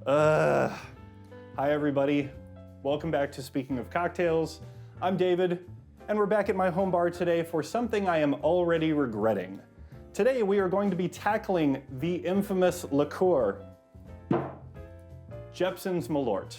Hi everybody. Welcome back to Speaking of Cocktails. I'm David, and we're back at my home bar today for something I am already regretting. Today we are going to be tackling the infamous liqueur, Jeppson's Malort.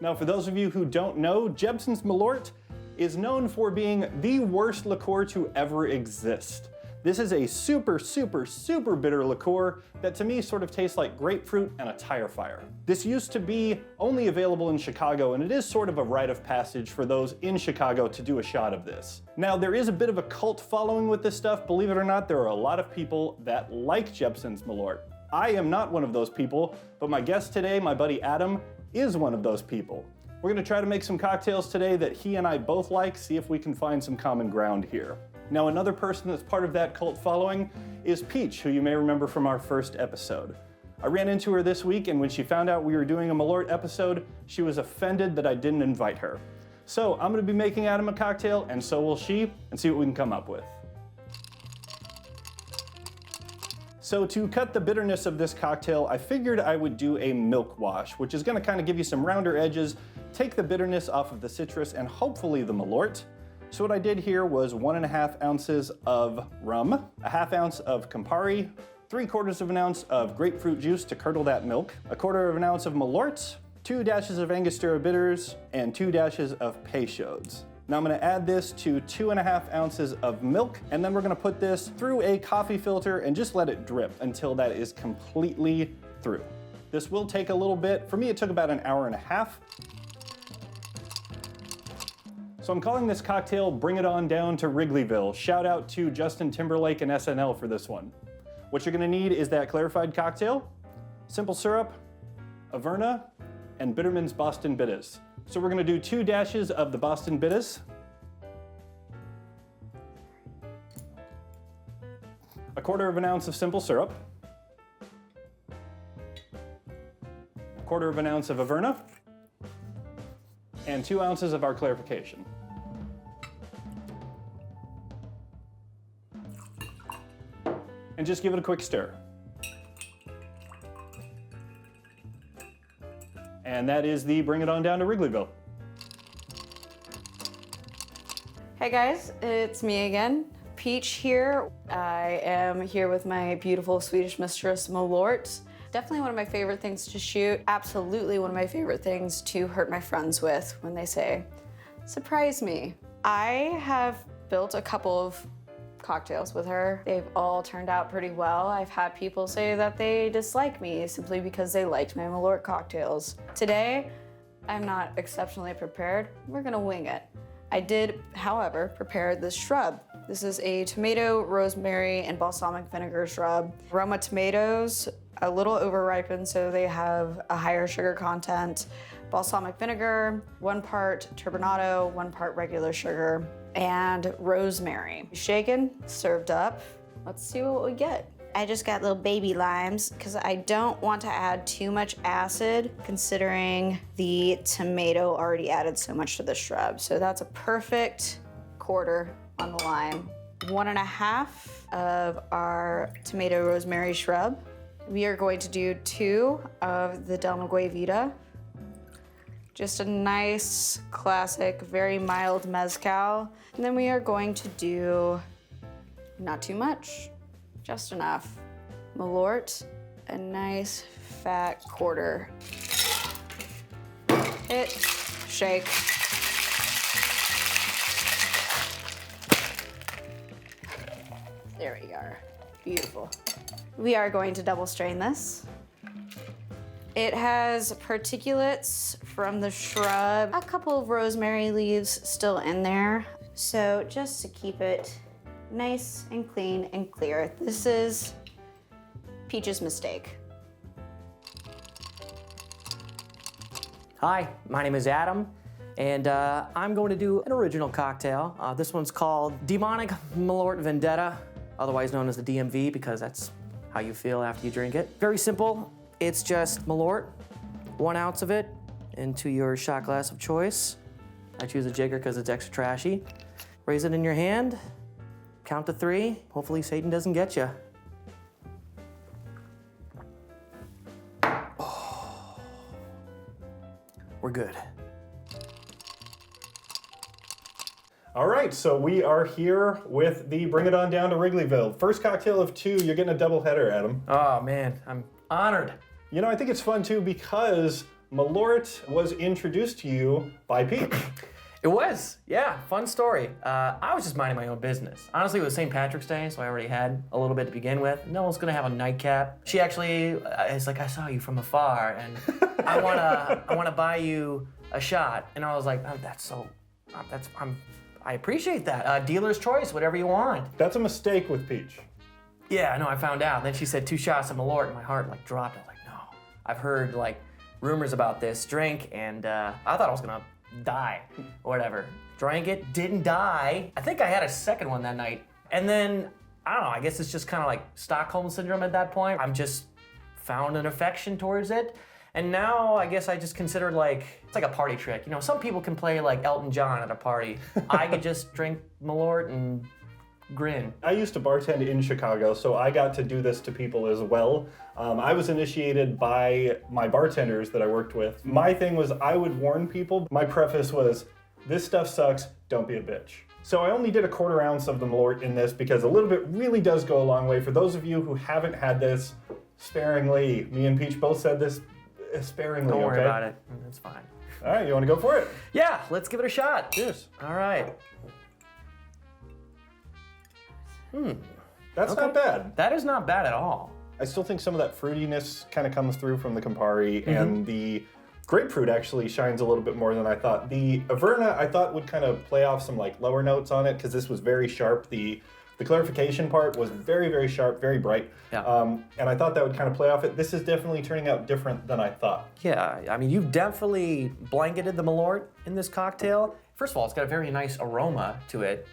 Now for those of you who don't know, Jeppson's Malort is known for being the worst liqueur to ever exist. This is a super bitter liqueur that to me sort of tastes like grapefruit and a tire fire. This used to be only available in Chicago, and it is sort of a rite of passage for those in Chicago to do a shot of this. Now there is a bit of a cult following with this stuff. Believe it or not, there are a lot of people that like Jeppson's Malort. I am not one of those people, but my guest today, my buddy Adam, is one of those people. We're gonna try to make some cocktails today that he and I both like, see if we can find some common ground here. Now, another person that's part of that cult following is Peach, who you may remember from our first episode. I ran into her this week, and when she found out we were doing a Malort episode, she was offended that I didn't invite her. So I'm gonna be making Adam a cocktail, and so will she, and see what we can come up with. So to cut the bitterness of this cocktail, I figured I would do a milk wash, which is gonna kind of give you some rounder edges, take the bitterness off of the citrus, and hopefully the Malort. So what I did here was 1.5 ounces of rum, a half ounce of Campari, 3/4 of an ounce of grapefruit juice to curdle that milk, 1/4 of an ounce of Malort, 2 dashes of Angostura bitters, and 2 dashes of Peychaud's. Now I'm gonna add this to 2.5 ounces of milk, and then we're gonna put this through a coffee filter and just let it drip until that is completely through. This will take a little bit. For me, it took about an hour and a half. So I'm calling this cocktail Bring It On Down to Wrigleyville. Shout out to Justin Timberlake and SNL for this one. What you're gonna need is that clarified cocktail, simple syrup, Averna, and Bitterman's Boston Bitters. So we're gonna do 2 dashes of the Boston Bitters, 1/4 of an ounce of simple syrup, 1/4 of an ounce of Averna, and 2 ounces of our clarification. And just give it a quick stir. And that is the Bring It On Down to Wrigleyville. Hey guys, it's me again, Peach here. I am here with my beautiful Swedish mistress, Malort. Definitely one of my favorite things to shoot. Absolutely one of my favorite things to hurt my friends with when they say, surprise me. I have built a couple of cocktails with her. They've all turned out pretty well. I've had people say that they dislike me simply because they liked my Malort cocktails. Today, I'm not exceptionally prepared. We're gonna wing it. I did, however, prepare this shrub. This is a tomato, rosemary, and balsamic vinegar shrub. Roma tomatoes, a little overripened, so they have a higher sugar content. Balsamic vinegar, 1 part turbinado, 1 part regular sugar, and rosemary. Shaken, served up. Let's see what we get. I just got little baby limes because I don't want to add too much acid considering the tomato already added so much to the shrub. So that's a perfect 1/4 on the lime. 1.5 of our tomato rosemary shrub. We are going to do 2 of the Del Maguey Vita. Just a nice, classic, very mild mezcal. And then we are going to do, not too much, just enough. Malort, a nice fat 1/4. Hit, shake. There we are, beautiful. We are going to double strain this. It has particulates from the shrub, a couple of rosemary leaves still in there. So just to keep it nice and clean and clear, this is Peach's mistake. Hi, my name is Adam, and I'm going to do an original cocktail. This one's called Demonic Malort Vendetta, otherwise known as the DMV, because that's how you feel after you drink it. Very simple. It's just Malort, 1 ounce of it, into your shot glass of choice. I choose a jigger because it's extra trashy. Raise it in your hand, count to 3. Hopefully Satan doesn't get you. we're good. All right, so we are here with the Bring It On Down to Wrigleyville. First cocktail of 2, you're getting a double header, Adam. Oh man, I'm honored. You know, I think it's fun too because Malort was introduced to you by Peach. It was, yeah, fun story. I was just minding my own business. Honestly, it was St. Patrick's Day, so I already had a little bit to begin with. No one's gonna have a nightcap. She actually is like, I saw you from afar, and I wanna buy you a shot. And I was like, oh, I appreciate that. Dealer's choice, whatever you want. That's a mistake with Peach. Yeah, I know, I found out. Then she said 2 shots of Malort, and my heart like dropped. I was like, no. I've heard like rumors about this drink, and I thought I was gonna die or whatever. Drank it, didn't die. I think I had a second one that night. And then, I don't know, I guess it's just kind of like Stockholm syndrome at that point. I'm just found an affection towards it. And now I guess I just consider it's like a party trick. You know, some people can play like Elton John at a party. I could just drink Malort and grin. I used to bartend in Chicago, so I got to do this to people as well. I was initiated by my bartenders that I worked with. My thing was I would warn people. My preface was, this stuff sucks, don't be a bitch. So I only did a 1/4 ounce of the Malort in this because a little bit really does go a long way. For those of you who haven't had this, sparingly. Me and Peach both said this sparingly, Don't worry okay? about it, it's fine. All right, you want to go for it? Yeah, let's give it a shot. Cheers. All right. That's not bad. That is not bad at all. I still think some of that fruitiness kind of comes through from the Campari, and the grapefruit actually shines a little bit more than I thought. The Averna I thought would kind of play off some like lower notes on it because this was very sharp. The clarification part was very, very sharp, very bright. Yeah. And I thought that would kind of play off it. This is definitely turning out different than I thought. Yeah, I mean, you've definitely blanketed the Malort in this cocktail. First of all, it's got a very nice aroma to it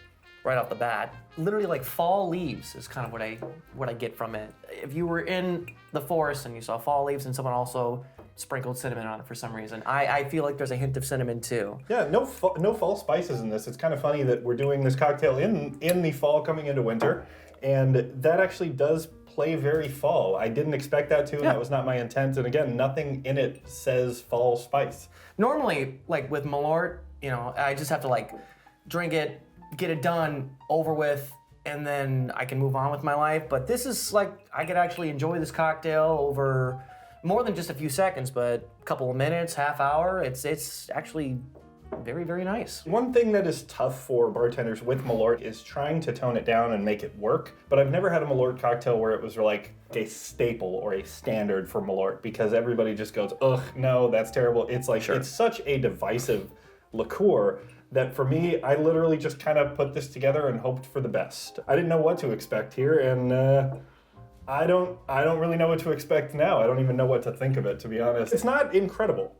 right off the bat. Literally like fall leaves is kind of what I get from it. If you were in the forest and you saw fall leaves and someone also sprinkled cinnamon on it for some reason, I feel like there's a hint of cinnamon too. Yeah, no fall spices in this. It's kind of funny that we're doing this cocktail in the fall coming into winter, and that actually does play very fall. I didn't expect that to, and that was not my intent. And again, nothing in it says fall spice. Normally, like with Malort, you know, I just have to like drink it, get it done, over with, and then I can move on with my life. But this is like, I could actually enjoy this cocktail over more than just a few seconds, but a couple of minutes, half hour. It's actually very, very nice. One thing that is tough for bartenders with Malort is trying to tone it down and make it work. But I've never had a Malort cocktail where it was like a staple or a standard for Malort, because everybody just goes, ugh, no, that's terrible. It's like, It's such a divisive liqueur that for me, I literally just kind of put this together and hoped for the best. I didn't know what to expect here, and I don't really know what to expect now. I don't even know what to think of it, to be honest. It's not incredible.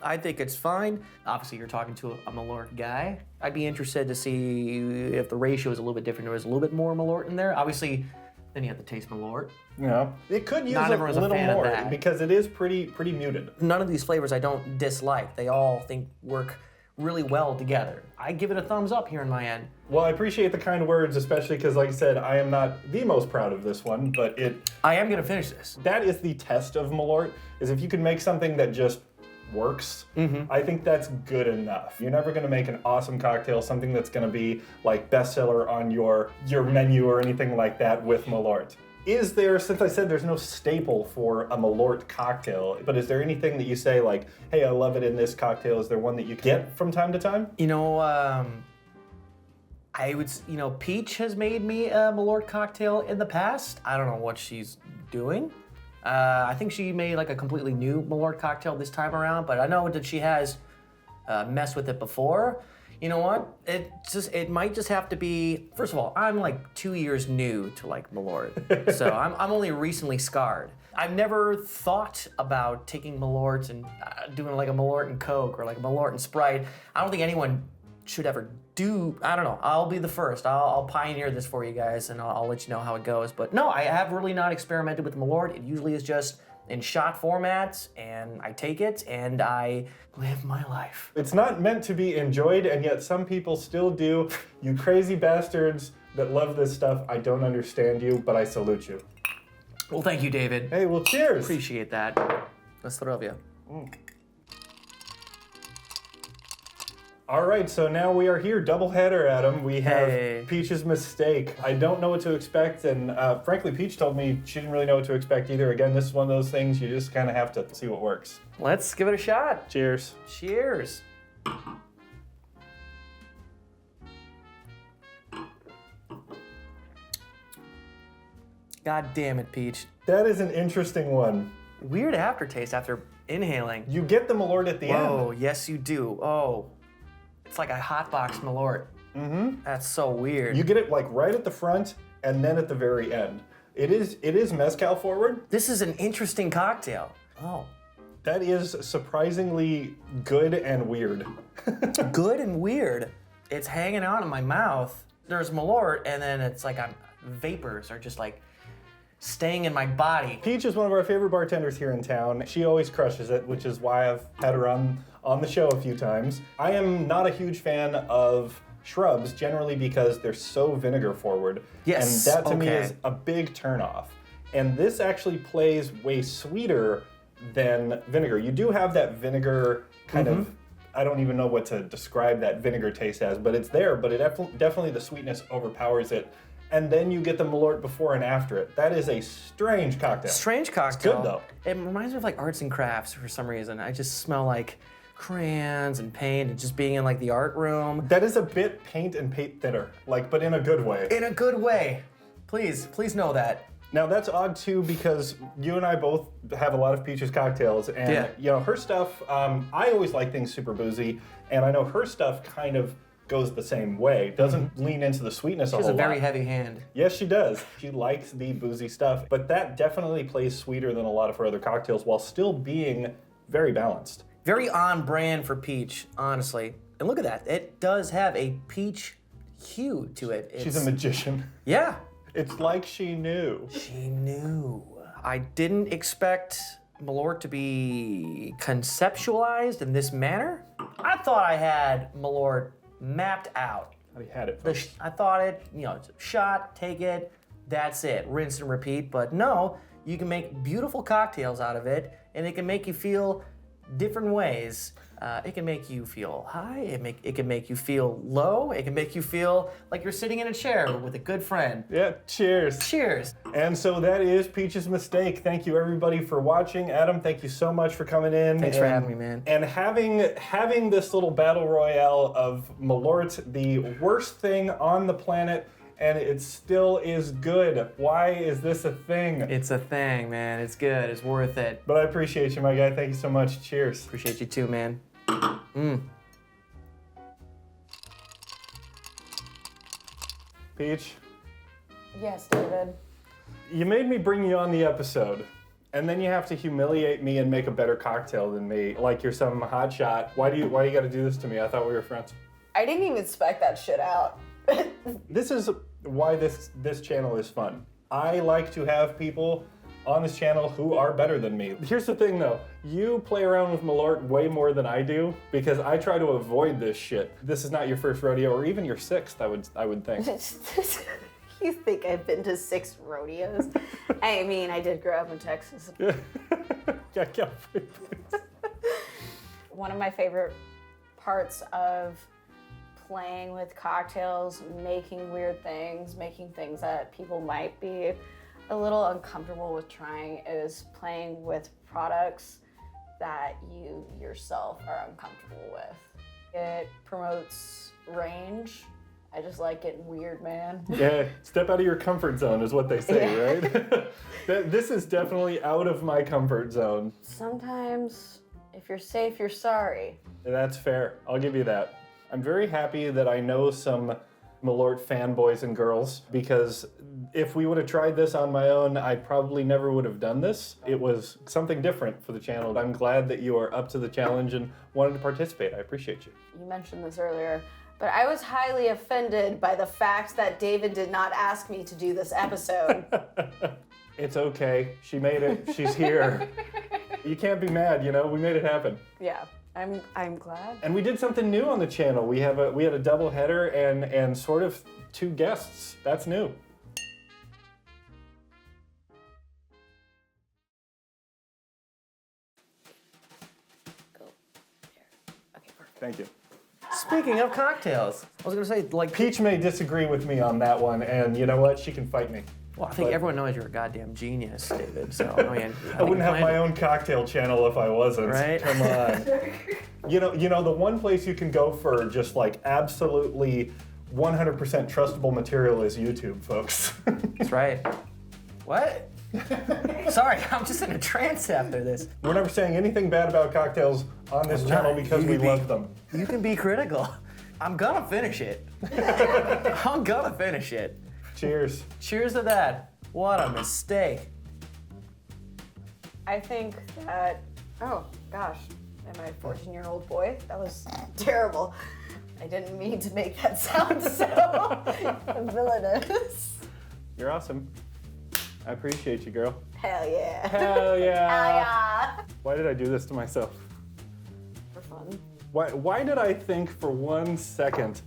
I think it's fine. Obviously, you're talking to a Malort guy. I'd be interested to see if the ratio is a little bit different. There was a little bit more Malort in there. Obviously, then you have to taste Malort. Yeah, it could use Not a everyone's a little fan of more that. because it is pretty muted. None of these flavors I don't dislike. They all work really well together. I give it a thumbs up here in my end. Well, I appreciate the kind words, especially because, like I said, I am not the most proud of this one, but I am gonna finish this. that is the test of Malort, is if you can make something that just works, I think that's good enough. You're never gonna make an awesome cocktail, something that's gonna be like bestseller on your menu or anything like that with Malort. Is there, since I said there's no staple for a Malort cocktail, but is there anything that you say like, hey, I love it in this cocktail? Is there one that you get from time to time? You know, Peach has made me a Malort cocktail in the past. I don't know what she's doing. I think she made like a completely new Malort cocktail this time around, but I know that she has messed with it before. You know what? It might just have to be. First of all, I'm like 2 years new to like Malort, so I'm only recently scarred. I've never thought about taking Malort and doing like a Malort and Coke or like a Malort and Sprite. I don't think anyone should ever do. I don't know. I'll be the first. I'll pioneer this for you guys, and I'll let you know how it goes. But no, I have really not experimented with Malort. It usually is just in shot formats, and I take it and I live my life. It's not meant to be enjoyed, and yet some people still do. You crazy bastards that love this stuff, I don't understand you, but I salute you. Well, thank you, David. Hey, well, cheers. Appreciate that. Let's throw you. All right, so now we are here, doubleheader, Adam. We have Hey. Peach's Mistake. I don't know what to expect, and frankly, Peach told me she didn't really know what to expect either. Again, this is one of those things you just kind of have to see what works. Let's give it a shot. Cheers. Cheers. God damn it, Peach. That is an interesting one. Weird aftertaste after inhaling. You get the Malort at the end. Oh, yes you do. Oh, it's like a hotbox Malort. Mm-hmm. That's so weird. You get it like right at the front and then at the very end. It is mezcal forward. This is an interesting cocktail. Oh. That is surprisingly good and weird. Good and weird. It's hanging out in my mouth. There's Malort, and then it's like vapors are just like staying in my body. Peach is one of our favorite bartenders here in town. She always crushes it, which is why I've had her on the show a few times. I am not a huge fan of shrubs, generally because they're so vinegar forward. Yes, And that to me okay. is a big turnoff. And this actually plays way sweeter than vinegar. You do have that vinegar kind of, I don't even know what to describe that vinegar taste as, but it's there, but it definitely the sweetness overpowers it. And then you get the Malort before and after it. That is a strange cocktail. Strange cocktail. good, though. It reminds me of like arts and crafts for some reason. I just smell like crayons and paint and just being in like the art room. That is a bit paint and paint thinner, like, but in a good way. In a good way. Please know that. Now that's odd too because you and I both have a lot of Peach's cocktails, and Yeah. you know her stuff. I always like things super boozy, and I know her stuff kind of goes the same way. Doesn't lean into the sweetness She a has whole a very lot. heavy hand. Yes, she does. She likes the boozy stuff, but that definitely plays sweeter than a lot of her other cocktails while still being very balanced. Very on brand for Peach, honestly. And look at that. It does have a peach hue to it. She's a magician. Yeah. It's like she knew. She knew. I didn't expect Malort to be conceptualized in this manner. I thought I had Malort mapped out. We had it. I thought it, it's a shot, take it, that's it, rinse and repeat. But no, you can make beautiful cocktails out of it, and it can make you feel different ways. It can make you feel high, it can make you feel low, it can make you feel like you're sitting in a chair with a good friend. Yeah, cheers. Cheers. And so that is Peach's Mistake. Thank you everybody for watching. Adam, thank you so much for coming in. Thanks for having me, man. And having this little battle royale of Malort, the worst thing on the planet, and it still is good. Why is this a thing? It's a thing, man. It's good. It's worth it. But I appreciate you, my guy. Thank you so much. Cheers. Appreciate you too, man. Peach, Yes, David. you made me bring you on the episode. And then you have to humiliate me and make a better cocktail than me, like you're some hotshot. Why do you gotta do this to me? I thought we were friends. I didn't even spec that shit out. This is why this channel is fun. I like to have people on this channel who are better than me. Here's the thing though, you play around with Malort way more than I do because I try to avoid this shit. This is not your first rodeo or even your sixth, I would think. You think I've been to 6 rodeos? I mean, I did grow up in Texas. Yeah, California, please. One of my favorite parts of playing with cocktails, making weird things, making things that people might be a little uncomfortable with trying is playing with products that you yourself are uncomfortable with. It promotes range. I just like getting weird, man. Yeah, step out of your comfort zone is what they say, right? This is definitely out of my comfort zone. Sometimes, if you're safe, you're sorry. That's fair. I'll give you that. I'm very happy that I know some Malort fanboys and girls because if we would have tried this on my own, I probably never would have done this. It was something different for the channel. I'm glad that you are up to the challenge and wanted to participate. I appreciate you. You mentioned this earlier, but I was highly offended by the fact that David did not ask me to do this episode. It's okay. She made it. She's here. You can't be mad, we made it happen. Yeah, I'm glad. And we did something new on the channel. We had a double header and sort of 2 guests. That's new. Go there. Okay, perfect. Thank you. Speaking of cocktails, I was gonna say, like, Peach may disagree with me on that one, and you know what? She can fight me. well, I think but- everyone knows you're a goddamn genius, David. So I mean, I wouldn't have my own cocktail channel if I wasn't. Right? Come on. You know, the one place you can go for just like absolutely 100% trustable material is YouTube, folks. That's right. What? Sorry, I'm just in a trance after this. We're never saying anything bad about cocktails on this channel because we love them. You can be critical. I'm gonna finish it. I'm gonna finish it. Cheers. Cheers to that. What a mistake. I think that, oh gosh, am I a 14-year-old boy? That was terrible. I didn't mean to make that sound so villainous. You're awesome. I appreciate you, girl. Hell yeah. Hell yeah. Yeah. Why did I do this to myself? For fun. Why did I think for 1 second,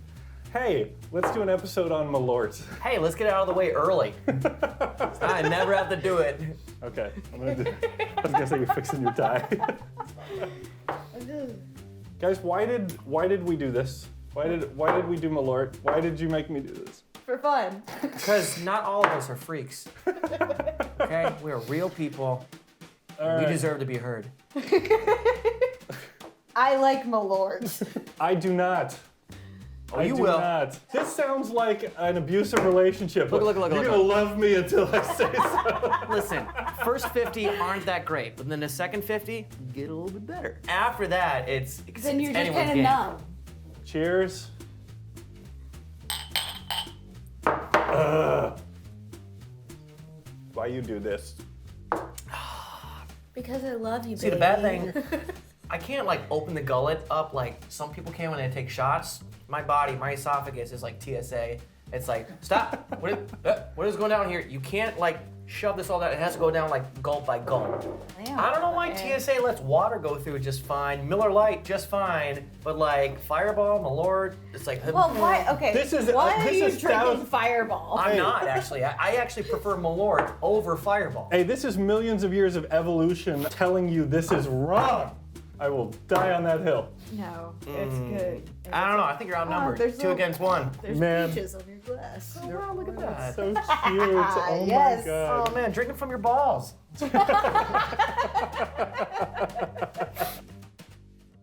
hey, let's do an episode on Malort? Hey, let's get out of the way early. I never have to do it. Okay, I was gonna say you're fixing your tie. Guys, why did we do this? Why did we do Malort? Why did you make me do this? For fun. Because not all of us are freaks. Okay? We are real people. All We right. deserve to be heard. I like Malort. I do not. Oh, I you do will. not. This sounds like an abusive relationship. Look, You're look. gonna love me until I say so. Listen, first 50 aren't that great, but then the second 50 get a little bit better. After that, it's Then you're just anyone's kind of game. numb. Cheers. Why you do this? Because I love you, See, the bad thing, I can't like open the gullet up like some people can when they take shots. My body, my esophagus is like TSA. It's like, stop, what is going down here? You can't like shove this all down. It has to go down like gulp by gulp. I don't know why TSA lets water go through just fine. Miller Lite, just fine. But like Fireball, Malort, it's like, Well, why? Okay. This is- why are this you is drinking stout. Fireball? I'm not actually. I actually prefer Malort over Fireball. Hey, this is millions of years of evolution telling you this is wrong. I will die on that hill. No, it's good. I don't know. I think you're outnumbered. there's 2 no- against 1. There's Man. peaches on your glass. Oh, wow, look at that. So cute. Oh Yes. my god. Oh man, drinking from your balls.